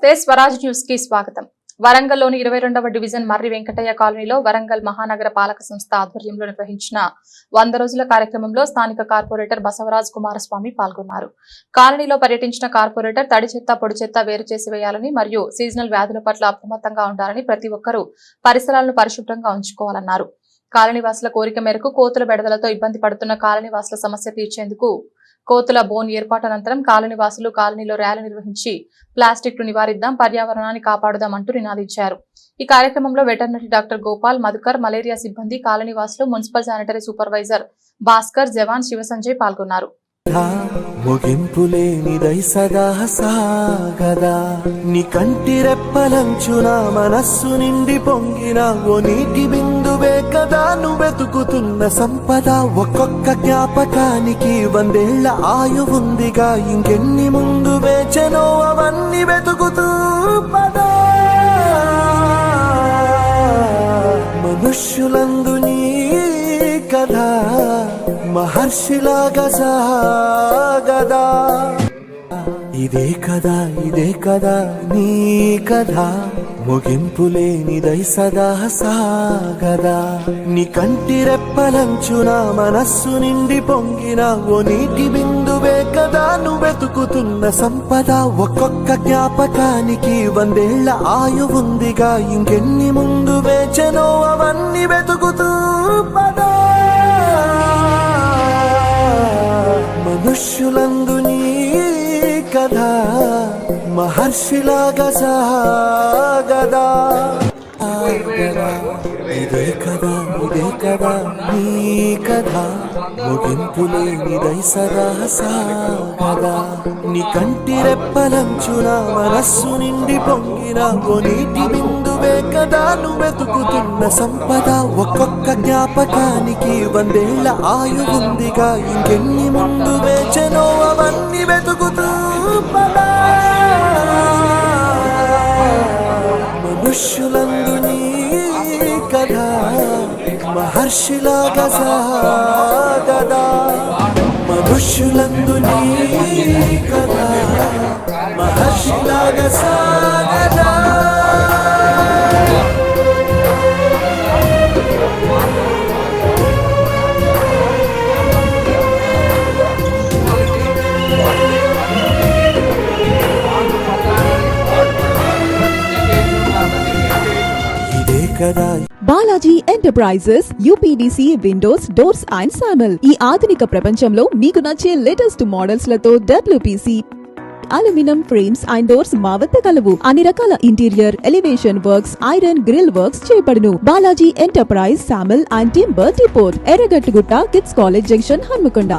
నమస్తే స్వరాజ్ న్యూస్ కి స్వాగతం. వరంగల్లోని 22వ డివిజన్ మర్రి వెంకటయ్య కాలనీలో వరంగల్ మహానగర పాలక సంస్థ ఆధ్వర్యంలో నిర్వహించిన 100 రోజుల కార్యక్రమంలో స్థానిక కార్పొరేటర్ బసవరాజ్ కుమారస్వామి పాల్గొన్నారు. కాలనీలో పర్యటించిన కార్పొరేటర్ తడి చెత్త పొడి చెత్త వేరు చేసి వేయాలని మరియు సీజనల్ వ్యాధుల పట్ల అప్రమత్తంగా ఉండాలని ప్రతి ఒక్కరూ పరిసరాలను పరిశుభ్రంగా ఉంచుకోవాలన్నారు. కాలనీవాసుల కోరిక మేరకు కోతుల బెడదలతో ఇబ్బంది పడుతున్న కాలనీవాసుల సమస్య తీర్చేందుకు కోతుల బోన్ ఏర్పాటు అనంతరం కాలనీవాసులు కాలనీలో ర్యాలీ నిర్వహించి ప్లాస్టిక్ ను నివారిద్దాం, పర్యావరణాన్ని కాపాడుదాం అంటూ నినాదించారు. ఈ కార్యక్రమంలో veterinary doctor Gopal, Madhukar, malaria సిబ్బంది, కాలనీవాసులు, మున్సిపల్ శానిటరీ సూపర్వైజర్ భాస్కర్, జవాన్, శివ సంజయ్ పాల్గొన్నారు. ముగింపులేనిదై సదా సాగదా నీ కంటి రెప్పలంచున మనస్సు నిండి పొంగిన ఓ నీటి బిందువే కదా నువ్వెతుకుతున్న సంపద. ఒక్కొక్క జ్ఞాపకానికి 100 ఏళ్ల ఆయువుందిగా, ఇంకెన్ని ముందు వేచనో అవన్నీ వెతుకుతూ పదా. మనుష్యులందు నీ కథ మహర్షిలాగా సాగదా. ఇదే కదా నీ కథ, ముగింపులేనిదై సదా సాగదా. నీ కంటి రెప్పలంచున మనస్సు నిండి పొంగిన ఓ నీటి బిందువే కదా నువ్వెతుకుతున్న సంపద. ఒక్కొక్క జ్ఞాపకానికి 100 ఏళ్ల ఆయువుందిగా, ఇంకెన్ని ముందు వేచనో అవన్నీ వెతుకుతూ పదా. మనుష్యులందు నీ కథ మహర్షిలాగా సాగదా. ఇదే కదా నీ కథ, ముగింపులేనిదై సదా సాగదా. నీ కంటి రెప్పలంచున మనస్సు నిండి పొంగిన ఓ నీటి బిందువే కదా నువ్వెతుకుతున్న సంపద. ఒక్కొక్క జ్ఞాపకానికి 100 ఏళ్ల ఆయువుందిగా, ఇంకెన్ని ముందు వేచనో అవన్నీ వెతుకుతూ పదా. మనుష్యులందు నీ కథ మహర్షిలాగా సాగదా. మనుష్యులందు నీ కథ మహర్షిలాగా సాగదా. Balaji enterprises UPVC windows, doors and sawmill. ఈ ఆధునిక ప్రపంచంలో మీకు నచ్చే లేటెస్ట్ మోడల్స్ లతో WPC aluminium frames and doors మా వద్ద కలవు. అన్ని రకాల interior, elevation works, iron grill works చేయబడును. Balaji enterprise, sawmill and timber depot, Erragattugutta, kids college junction, Hanamkonda.